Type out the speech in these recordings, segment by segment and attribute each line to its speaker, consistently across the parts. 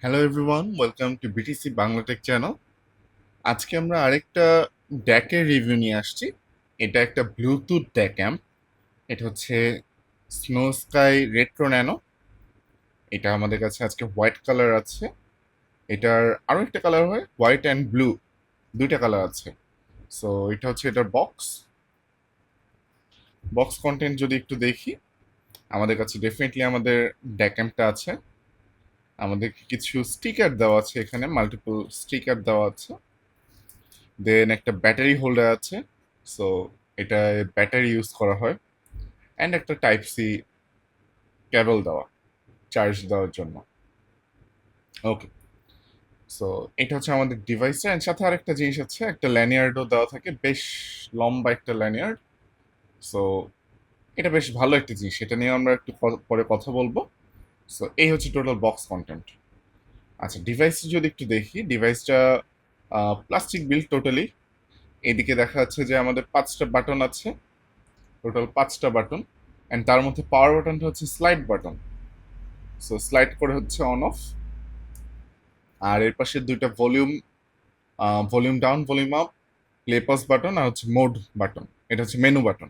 Speaker 1: Hello everyone, welcome to BTC Bangla take channel. আজকে আমরা আরেকটা ড্যাকের রিভিউ নিয়ে আসছি। এটা একটা ব্লুটুথ ড্যাক অ্যাম্প। এটা হচ্ছে স্নো স্কাই রেট্রো ন্যানো। এটা আমাদের কাছে আজকে হোয়াইট কালার আছে। এটার আরও একটা কালার হয় হোয়াইট অ্যান্ড ব্লু, দুইটা কালার আছে। সো এটা হচ্ছে এটার বক্স বক্স কন্টেন্ট যদি একটু দেখি, আমাদের কাছে ডেফিনেটলি আমাদের ড্যাক অ্যাম্পটা আছে। আমাদের কিছু স্টিকার দেওয়া আছে, এখানে মাল্টিপল স্টিকার দেওয়া আছে। দেন একটা ব্যাটারি হোল্ডার আছে, সো এটা ব্যাটারি ইউজ করা হয়। অ্যান্ড একটা টাইপ সি কেবল দেওয়া চার্জ দেওয়ার জন্য। ওকে, সো এটা হচ্ছে আমাদের ডিভাইসটা। অ্যান্ড সাথে আরেকটা জিনিস আছে, একটা ল্যানিয়ার্ডও দেওয়া থাকে, বেশ লম্বা একটা ল্যানিয়ার্ড। সো এটা বেশ ভালো একটা জিনিস, এটা নিয়ে আমরা একটু পরে কথা বলবো। সো এই হচ্ছে টোটাল বক্স কন্টেন্ট। আচ্ছা, ডিভাইসটা যদি একটু দেখি, ডিভাইসটা প্লাস্টিক বিল্ড টোটালি। এদিকে দেখা যাচ্ছে যে আমাদের 5টা বাটন আছে, টোটাল 5টা বাটন। অ্যান্ড তার মধ্যে পাওয়ার বাটনটা হচ্ছে স্লাইড বাটন। সো স্লাইড করে হচ্ছে অন অফ। আর এর পাশে দুইটা volume, volume down volume up, play pause button, আর হচ্ছে মোড বাটন। এটা হচ্ছে মেনু বাটন।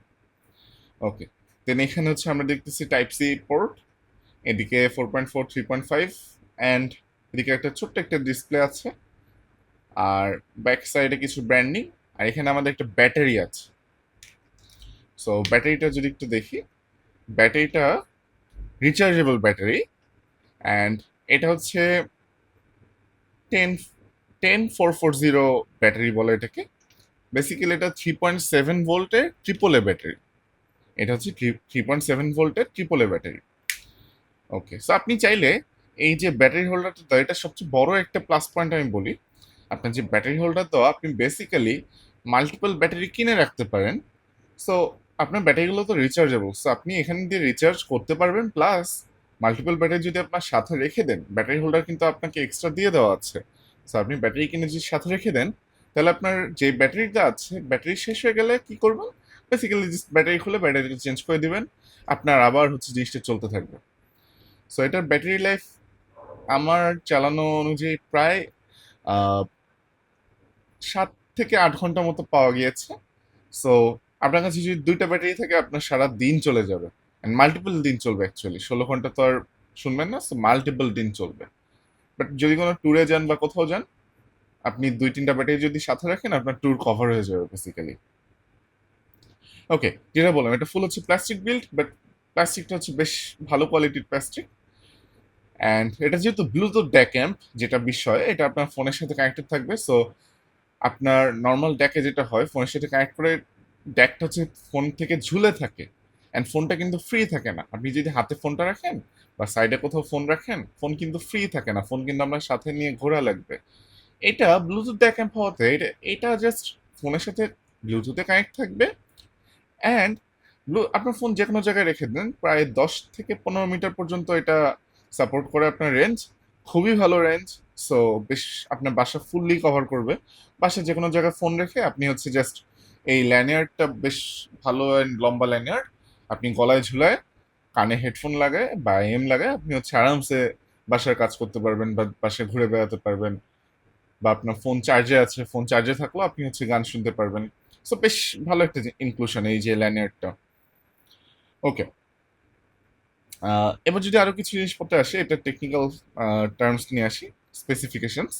Speaker 1: ওকে, দেন এখানে হচ্ছে আমরা দেখতেছি টাইপ সি পোর্ট। এদিকে 4.4, 3.5, অ্যান্ড এদিকে একটা ছোট্ট একটা ডিসপ্লে আছে। আর ব্যাক সাইডে কিছু ব্র্যান্ডিং। আর এখানে আমাদের একটা ব্যাটারি আছে। সো ব্যাটারিটা যদি একটু দেখি, ব্যাটারিটা রিচার্জেবল ব্যাটারি। অ্যান্ড এটা হচ্ছে টেন 10440 ব্যাটারি বলে এটাকে। বেসিক্যালি এটা 3.7 ভোল্টের ট্রিপল এ ব্যাটারি। এটা হচ্ছে 3.7 ভোল্টের triple A battery. Okay, so আপনি চাইলে এই যে ব্যাটারি হোল্ডারটা দেওয়া, এটা সবচেয়ে বড় একটা প্লাস পয়েন্ট আমি বলি। আপনার যে ব্যাটারি হোল্ডার দেওয়া, আপনি বেসিক্যালি মাল্টিপল ব্যাটারি কিনে রাখতে পারেন। সো আপনার ব্যাটারিগুলো তো রিচার্জেবল, সো আপনি এখান দিয়ে রিচার্জ করতে পারবেন। প্লাস মাল্টিপল ব্যাটারি যদি আপনার সাথে রেখে দেন, ব্যাটারি হোল্ডার কিন্তু আপনাকে এক্সট্রা দিয়ে দেওয়া আছে। সো আপনি ব্যাটারি কিনে যদি সাথে রেখে দেন, তাহলে আপনার যে ব্যাটারিটা আছে, ব্যাটারি শেষ হয়ে গেলে কি করবেন? বেসিক্যালি জাস্ট ব্যাটারি খুলে ব্যাটারিটা চেঞ্জ করে দিবেন, আপনার আবার হচ্ছে জিনিসটা চলতে থাকবে। সো এটার ব্যাটারি লাইফ আমার চালানো অনুযায়ী প্রায় আহ, 7 থেকে 8 ঘন্টা মতো পাওয়া গিয়েছে। সো আপনার কাছে যদি দুইটা ব্যাটারি থাকে, আপনার সারা দিন চলে যাবে। মাল্টিপল দিন চলবে, অ্যাকচুয়ালি 16 ঘন্টা তো আর শুনবেন না, সো মাল্টিপল দিন চলবে। বাট যদি কোনো ট্যুরে যান বা কোথাও যান, আপনি 2-3টা ব্যাটারি যদি সাথে রাখেন, আপনার ট্যুর কভার হয়ে যাবে বেসিক্যালি। ওকে, যেটা বললাম, এটা ফুল হচ্ছে প্লাস্টিক বিল্ড, বাট প্লাস্টিকটা হচ্ছে বেশ ভালো কোয়ালিটির প্লাস্টিক। অ্যান্ড এটা যেহেতু ব্লুটুথ ড্যাক অ্যাম্প, যেটা বিষয়, এটা আপনার ফোনের সাথে কানেক্টেড থাকবে। সো আপনার নর্মাল ড্যাকে যেটা হয়, ফোনের সাথে কানেক্ট করে ড্যাকটা হচ্ছে ফোন থেকে ঝুলে থাকে। অ্যান্ড ফোনটা কিন্তু ফ্রি থাকে না। আপনি যদি হাতে ফোনটা রাখেন বা সাইডে কোথাও ফোন রাখেন, ফোন কিন্তু ফ্রি থাকে না, ফোন কিন্তু আপনার সাথে নিয়ে ঘোরা লাগবে। এটা ব্লুটুথ ড্যাক অ্যাম্প হওয়াতে এটা এটা জাস্ট ফোনের সাথে ব্লুটুথে কানেক্ট থাকবে। অ্যান্ড আপনার ফোন যে কোনো জায়গায় রেখে দেন, প্রায় 10 থেকে 15 মিটার পর্যন্ত এটা সাপোর্ট করে আপনার রেঞ্জ। খুবই ভালো রেঞ্জ। সো বেশ আপনার বাসা ফুললি কভার করবে। বাসায় যে কোনো জায়গায় ফোন রেখে আপনি হচ্ছে জাস্ট এই ল্যানিয়ার্ডটা বেশ ভালো অ্যান্ড লম্বা ল্যানিয়ার্ড, আপনি গলায় ঝুলায় কানে হেডফোন লাগায় বা লাগায় আপনি হচ্ছে আরামসে বাসার কাজ করতে পারবেন বা বাসায় ঘুরে বেড়াতে পারবেন। বা আপনার ফোন চার্জে আছে, ফোন চার্জে থাকলেও আপনি হচ্ছে গান শুনতে পারবেন। সো বেশ ভালো একটা ইনক্লুশন এই যে ল্যানিয়ার্ডটা। ওকে, এবার যদি আরো কিছু জিনিসপত্র আসে, এটা টেকনিক্যাল টার্মস নিয়ে আসি, স্পেসিফিকেশনস।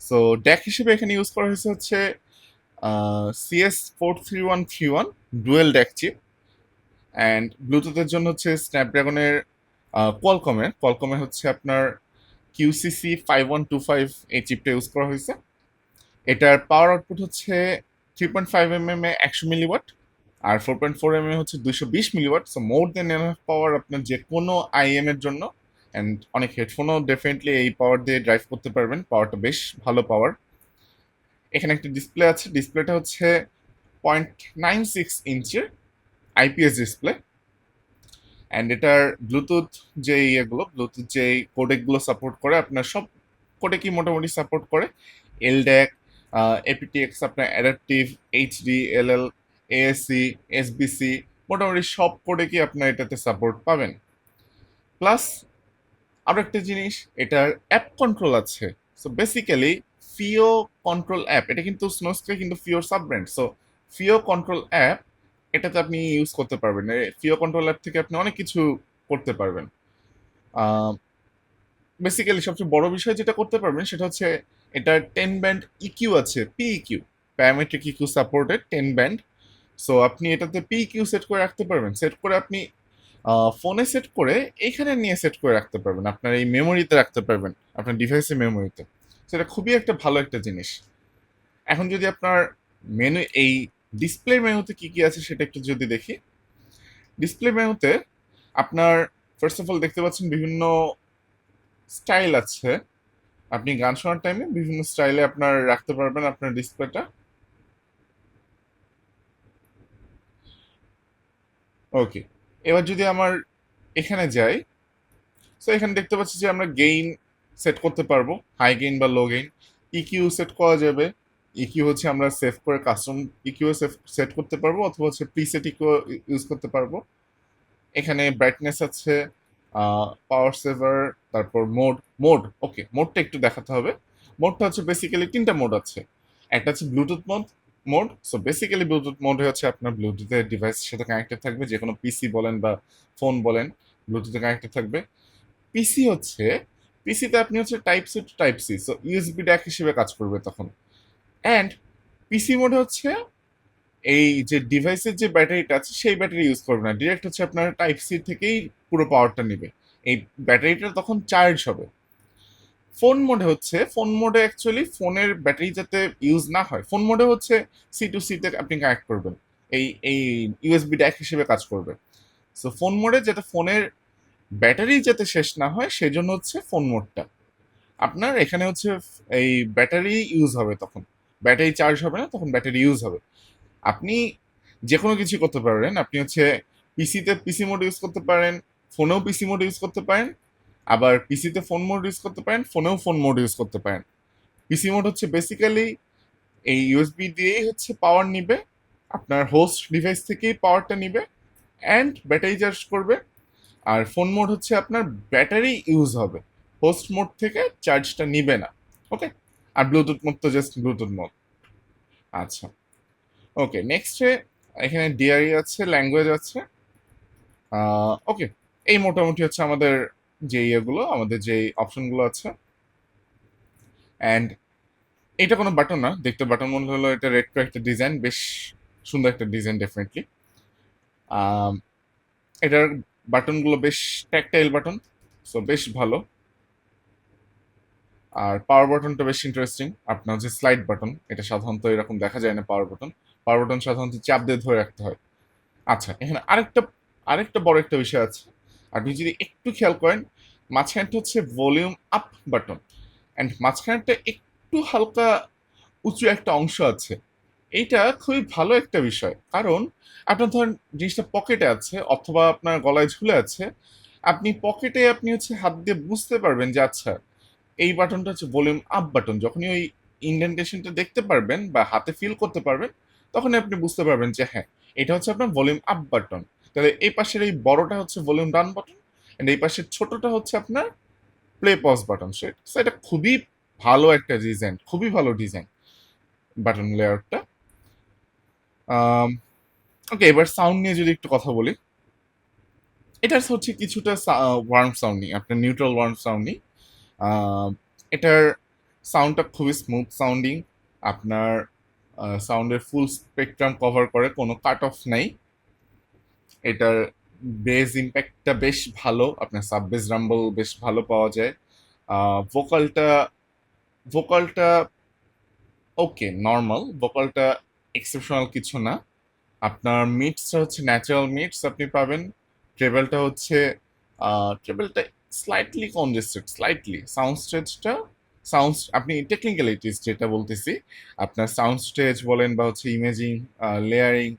Speaker 1: সো ড্যাক হিসেবে এখানে ইউজ করা হয়েছে হচ্ছে CS43131 dual DAC chip. And ব্লুটুথের জন্য হচ্ছে স্ন্যাপড্রাগনের কোয়ালকমের হচ্ছে আপনার QCC5125 এই চিপটা ইউজ করা হয়েছে। এটার পাওয়ার আউটপুট হচ্ছে 3.5 mm এ 100 মিলিওয়াট, আর 4.4 mm হচ্ছে 220 milliwatt. So more than enough power আপনার যে কোনো আইএম এর জন্য। অ্যান্ড অনেক হেডফোনও ডেফিনেটলি এই পাওয়ার দিয়ে ড্রাইভ করতে পারবেন, পাওয়ারটা বেশ ভালো পাওয়ার। এখানে একটা ডিসপ্লে আছে, ডিসপ্লেটা হচ্ছে 0.96 ইঞ্চের আইপিএস ডিসপ্লে। অ্যান্ড এটার ব্লুটুথ যে ব্লুটুথ যে কোডেকগুলো সাপোর্ট করে, আপনার সব কোডেকই মোটামুটি সাপোর্ট করে। এলড্যাক, এপিটিএক্স, আপনার adaptive, HD, LL, ASC, SBC, মোটামুটি সব কোডেকই আপনার এটাতে সাপোর্ট পাবেন। প্লাস আরো একটা জিনিস, এটার অ্যাপ কন্ট্রোল আছে। So basically FiiO control app, এটা কিন্তু স্নোস্ক্রে কিন্তু ফিওর sub brand. So FiiO control app, এটাতে আপনি ইউজ করতে পারবেন। ফিও কন্ট্রোল অ্যাপ থেকে আপনি অনেক কিছু করতে পারবেন। বেসিক্যালি সবচেয়ে বড় বিষয় যেটা করতে পারবেন সেটা হচ্ছে এটা 10 ব্যান্ড ইকিউ আছে, PEQ, parametric EQ supported 10 band. So আপনি এটাতে পিইকিউ সেট করে রাখতে পারবেন। সেট করে আপনি ফোনে সেট করে এইখানে নিয়ে সেট করে রাখতে পারবেন, আপনার এই মেমোরিতে রাখতে পারবেন, আপনার ডিভাইসের মেমোরিতে। সেটা খুবই একটা ভালো একটা জিনিস। এখন যদি আপনার মেনু, এই ডিসপ্লে মেনুতে কি কি আছে সেটা একটু যদি দেখি। ডিসপ্লে মেনুতে আপনার ফার্স্ট অফ অল দেখতে পাচ্ছেন বিভিন্ন স্টাইল আছে। আপনি গান শোনার টাইমে বিভিন্ন স্টাইলে আপনার রাখতে পারবেন আপনার ডিসপ্লেটা। ওকে, এবার যদি আমার এখানে যাই, সো এখানে দেখতে পাচ্ছি যে আমরা গেইন সেট করতে পারবো, হাই গেইন বা লো গেইন। ইকিউ সেট করা যাবে। ইকিউ হচ্ছে আমরা সেভ করে কাস্টম ইকিউ সেট করতে পারবো, অথবা হচ্ছে প্রিসেট ইকিউ ইউজ করতে পারবো। এখানে ব্রাইটনেস আছে, পাওয়ার সেভার, তারপর মোড। ওকে, মোডটা একটু দেখাতে হবে। মোডটা হচ্ছে বেসিক্যালি তিনটা মোড আছে। একটা হচ্ছে Bluetooth mode. So basically Bluetooth mode হচ্ছে আপনার ব্লুটুথের ডিভাইসের সাথে কানেক্টেড থাকবে, যে কোনো পিসি বলেন বা ফোন বলেন, ব্লুটুথে কানেক্টেড থাকবে। পিসি হচ্ছে, পিসিতে আপনি হচ্ছে type C to type C, so USB DAC হিসেবে কাজ করবে তখন। অ্যান্ড পিসি মোডে হচ্ছে এই যে ডিভাইসের যে ব্যাটারিটা আছে সেই ব্যাটারি ইউজ করবে না, ডিরেক্ট হচ্ছে আপনার টাইপ সি থেকেই পুরো পাওয়ারটা নেবে। এই ব্যাটারিটা তখন চার্জ হবে। ফোন মোডে হচ্ছে, ফোন মোডে অ্যাকচুয়ালি ফোনের ব্যাটারি যাতে ইউজ না হয়, ফোন মোডে হচ্ছে সি টু সিতে আপনি কানেক্ট করবেন, এই এই ইউএসবি ড্যাক হিসেবে কাজ করবে। সো ফোন মোডে যাতে ফোনের ব্যাটারি যাতে শেষ না হয় সেজন্য হচ্ছে ফোন মোডটা। আপনার এখানে হচ্ছে এই ব্যাটারি ইউজ হবে তখন, ব্যাটারি চার্জ হবে না, তখন ব্যাটারি ইউজ হবে। আপনি যে কোনো কিছু করতে পারেন, আপনি হচ্ছে পিসিতে পিসি মোড ইউজ করতে পারেন, ফোনেও পিসি মোড ইউজ করতে পারেন, আবার পিসিতে ফোন মোড ইউজ করতে পারেন, ফোনেও ফোন মোড ইউজ করতে পারেন। পিসি মোড হচ্ছে বেসিক্যালি এই ইউএসবি দিয়েই হচ্ছে পাওয়ার নিবে, আপনার হোস্ট ডিভাইস থেকেই পাওয়ারটা নিবে অ্যান্ড ব্যাটারি চার্জ করবে। আর ফোন মোড হচ্ছে আপনার ব্যাটারি ইউজ হবে, হোস্ট মোড থেকে চার্জটা নিবে না। ওকে, আর ব্লুটুথ মোড তো জাস্ট ব্লুটুথ মোড। আচ্ছা, ওকে, নেক্সটে এখানে ডিআরই আছে, ল্যাঙ্গুয়েজ আছে। ওকে, এই মোটামুটি হচ্ছে আমাদের যে ইয়েগুলো, আমাদের যে অপশনগুলো আছে। অ্যান্ড এটা কোনো বাটন না, দেখতে বাটন মনে হলো, এটা রেট্রো একটা ডিজাইন, বেশ সুন্দর একটা ডিজাইন ডেফিনেটলি। এটার বাটনগুলো বেশ ট্যাকটাইল বাটন, সো বেশ ভালো। আর পাওয়ার বাটনটা বেশ ইন্টারেস্টিং, আপনার যে স্লাইড বাটন, এটা সাধারণত এরকম দেখা যায় না। পাওয়ার বাটন, পাওয়ার বাটন সাধারণত চাপ দিয়ে ধরে রাখতে হয়। আচ্ছা, এখানে আরেকটা আরেকটা বড় একটা বিষয় আছে। আপনি যদি একটু খেয়াল করেন, মাঝখানটা হচ্ছে ভলিউম আপ বাটন, অ্যান্ড মাঝখানটা একটু হালকা উঁচু একটা অংশ আছে। এইটা খুবই ভালো একটা বিষয়, কারণ আপনার ধরেন জিনিসটা পকেটে আছে অথবা আপনার গলায় ঝুলে আছে, আপনি পকেটে আপনি হচ্ছে হাত দিয়ে বুঝতে পারবেন যে আচ্ছা এই বাটনটা হচ্ছে ভলিউম আপ বাটন। যখনই ওই ইন্ডেন্টেশনটা দেখতে পারবেন বা হাতে ফিল করতে পারবেন, তখনই আপনি বুঝতে পারবেন যে হ্যাঁ, এটা হচ্ছে আপনার ভলিউম আপ বাটন। তাহলে এই পাশের এই বড়টা হচ্ছে ভলিউম ডাউন বাটন, এন্ড এই পাশের ছোটটা হচ্ছে আপনার প্লে পজ বাটন। সো এটা খুবই ভালো একটা ডিজাইন, খুবই ভালো ডিজাইন বাটন লেআউটটা। ওকে, এবার সাউন্ড নিয়ে যদি একটু কথা বলি, এটার হচ্ছে কিছুটা ওয়ার্ম সাউন্ডিং, আপনার নিউট্রাল ওয়ার্ম সাউন্ডিং। এটার সাউন্ডটা খুবই স্মুথ সাউন্ডিং, আপনার সাউন্ডের ফুল স্পেকট্রাম কভার করে, কোনো কাট অফ নাই। এটার বেস ইম্প্যাক্টটা বেশ ভালো, আপনার সাব বেস রাম্বল বেশ ভালো পাওয়া যায়। ভোকালটা ভোকালটা ওকে, নর্মাল ভোকালটা, এক্সেপশনাল কিছু না। আপনার মিডসটা হচ্ছে ন্যাচারাল মিডস আপনি পাবেন। ট্রেবেলটা হচ্ছে ট্রেবেলটা স্লাইটলি কনজেস্টেড, স্লাইটলি। সাউন্ড স্টেজটা, সাউন্ড, আপনি টেকনিক্যালিটিস যেটা বলতেছি, আপনার সাউন্ড স্টেজ বলেন বা হচ্ছে ইমেজিং, লেয়ারিং,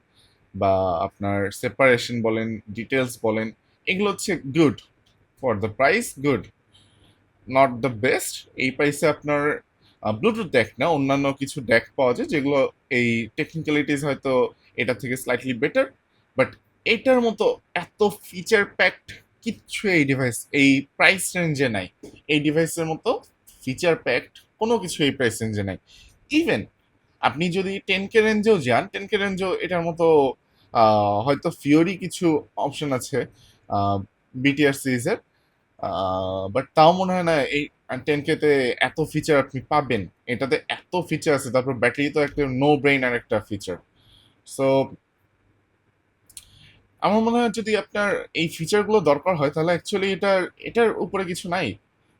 Speaker 1: বা আপনার সেপারেশন বলেন, ডিটেলস বলেন, এগুলো হচ্ছে good. For the price good, not the best. এই প্রাইসে আপনার ব্লুটুথ ডেক না, অন্যান্য কিছু ডেক পাওয়া যায় যেগুলো এই টেকনিক্যালিটিস হয়তো এটা থেকে স্লাইটলি বেটার, বাট এটার মতো এত ফিচার প্যাকড কিচ্ছু এই ডিভাইস এই প্রাইস রেঞ্জে নাই। এই ডিভাইসের মতো ফিচার প্যাকড কোনো কিছু এই প্রাইস রেঞ্জে নাই। ইভেন আপনি যদি 10K রেঞ্জেও যান, 10K রেঞ্জেও এটার মতো হয়তো ফিওরি কিছু অপশন আছে বিটিআর সিরিজের, বাট তাও মনে হয় না এই 10K তে এত ফিচার আপনি পাবেন। এটাতে এত ফিচার আছে, তারপর ব্যাটারি তো একটা নো ব্রেইনার একটা ফিচার। সো আমার মনে হয় যদি আপনার এই ফিচারগুলো দরকার হয় তাহলে অ্যাকচুয়ালি এটার এটার উপরে কিছু নাই।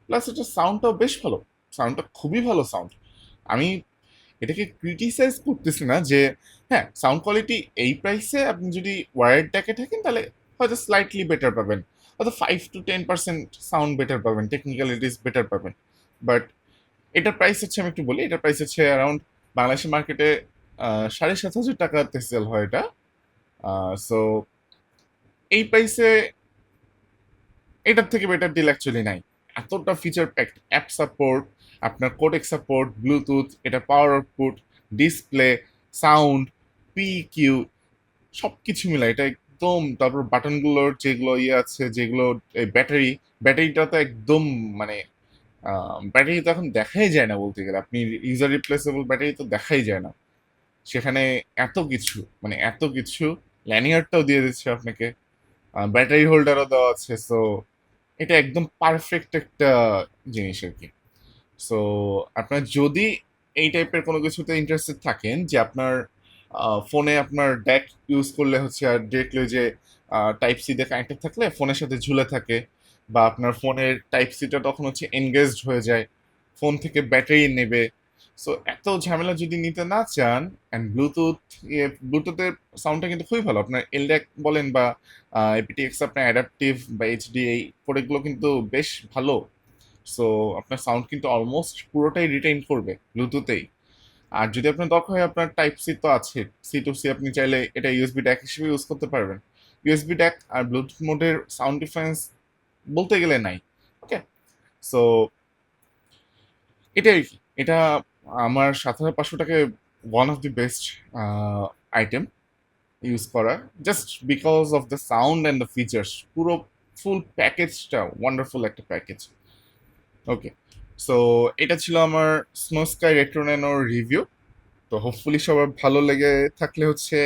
Speaker 1: প্লাস এটার সাউন্ডটাও বেশ ভালো, সাউন্ডটা খুবই ভালো সাউন্ড। আমি এটাকে ক্রিটিসাইজ করতেছি না যে হ্যাঁ সাউন্ড কোয়ালিটি এই প্রাইসে আপনি যদি ওয়ার্ড ডেকে থাকেন তাহলে হয়তো স্লাইটলি বেটার পাবেন, হয়তো 5 to 10% সাউন্ড বেটার পাবেন, টেকনিক্যালিটিস বেটার পাবেন। বাট এটার প্রাইস হচ্ছে, আমি একটু বলি, এটার প্রাইস হচ্ছে অ্যারাউন্ড বাংলাদেশের মার্কেটে 7,500 টাকাতে সেল হয় এটা। সো এই প্রাইসে এটার থেকে বেটার ডিল অ্যাকচুয়ালি নাই। এতটা ফিচার প্যাকড অ্যাপ সাপোর্ট, আপনার কোডেক সাপোর্ট, ব্লুটুথ, এটা power output, display, sound, PQ, সবকিছু মিলে এটা একদম। তারপর বাটনগুলোর যেগুলো ইয়ে আছে, যেগুলো এই ব্যাটারিটা তো একদম মানে ব্যাটারি তো এখন দেখাই যায় না বলতে গেলে, আপনি ইউজার রিপ্লেসেবল ব্যাটারি তো দেখাই যায় না সেখানে। এত কিছু মানে এত কিছু, ল্যানিয়ারটাও দিয়ে দিচ্ছে আপনাকে, ব্যাটারি হোল্ডারও দেওয়া আছে। সো এটা একদম পারফেক্ট একটা জিনিস আর কি। সো আপনার যদি এই টাইপের কোনো কিছুতে ইন্টারেস্টেড থাকেন যে আপনার ফোনে আপনার ড্যাক ইউজ করলে হচ্ছে আর ডিরেক্টলি যে টাইপ সি দিয়ে কানেক্টেড থাকলে ফোনের সাথে ঝুলে থাকে, বা আপনার ফোনের টাইপ সিটা তখন হচ্ছে এনগেজড হয়ে যায়, ফোন থেকে ব্যাটারি নেবে। সো এত ঝামেলা যদি নিতে না চান, অ্যান্ড ব্লুটুথের সাউন্ডটা কিন্তু খুবই ভালো, আপনার এলড্যাক বলেন বা এপিটিএক্স, আপনার অ্যাডাপটিভ বা এইচডি এই প্রোডাক্টগুলো কিন্তু বেশ ভালো। সো আপনার সাউন্ড কিন্তু অলমোস্ট পুরোটাই রিটেইন করবে ব্লুটুথেই। আর যদি আপনার দরকার হয়, আপনার টাইপ সি তো আছে, সি টু সি, আপনি চাইলে এটা ইউএসবি ড্যাক হিসেবে ইউজ করতে পারবেন। ইউএসবি ড্যাক আর ব্লুটুথ মোডের সাউন্ড ডিফারেন্স বলতে গেলে নাই। ওকে, সো এটাই আর কি। এটা আমার 7,500 টাকায় one of the best item use করা, just because of the sound and the features. পুরো ফুল প্যাকেজটা ওয়ান্ডারফুল একটা প্যাকেজ। ওকে, সো এটা ছিল আমার স্নো স্কাই রেট্রো ন্যানোর রিভিউ। তো হোপফুলি সবার ভালো লেগে থাকলে হচ্ছে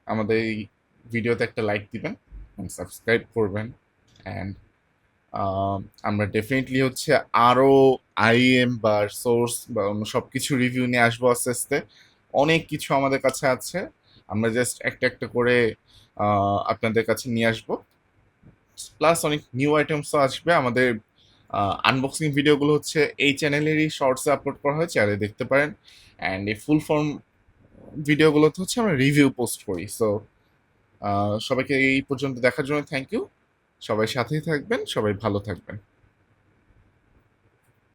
Speaker 1: আমাদের এই ভিডিওতে একটা লাইক দিবেন, সাবস্ক্রাইব করবেন, অ্যান্ড আমরা ডেফিনেটলি হচ্ছে আরও আইএম বা সোর্স বা অন্য সব কিছু রিভিউ নিয়ে আসবো আস্তে আস্তে। অনেক কিছু আমাদের কাছে আছে, আমরা জাস্ট একটা একটা করে আপনাদের কাছে নিয়ে আসবো। প্লাস অনেক নিউ আইটেমসও আসবে। আমাদের আনবক্সিং ভিডিওগুলো হচ্ছে এই চ্যানেলেরই শর্টসে আপলোড করা হয়, চ্যানেলে দেখতে পারেন। অ্যান্ড এই ফুল ফর্ম ভিডিওগুলোতে হচ্ছে আমরা রিভিউ পোস্ট করি। সো সবাইকে এই পর্যন্ত দেখার জন্য থ্যাংক ইউ। সবাই সাথেই থাকবেন, সবাই ভালো থাকবেন।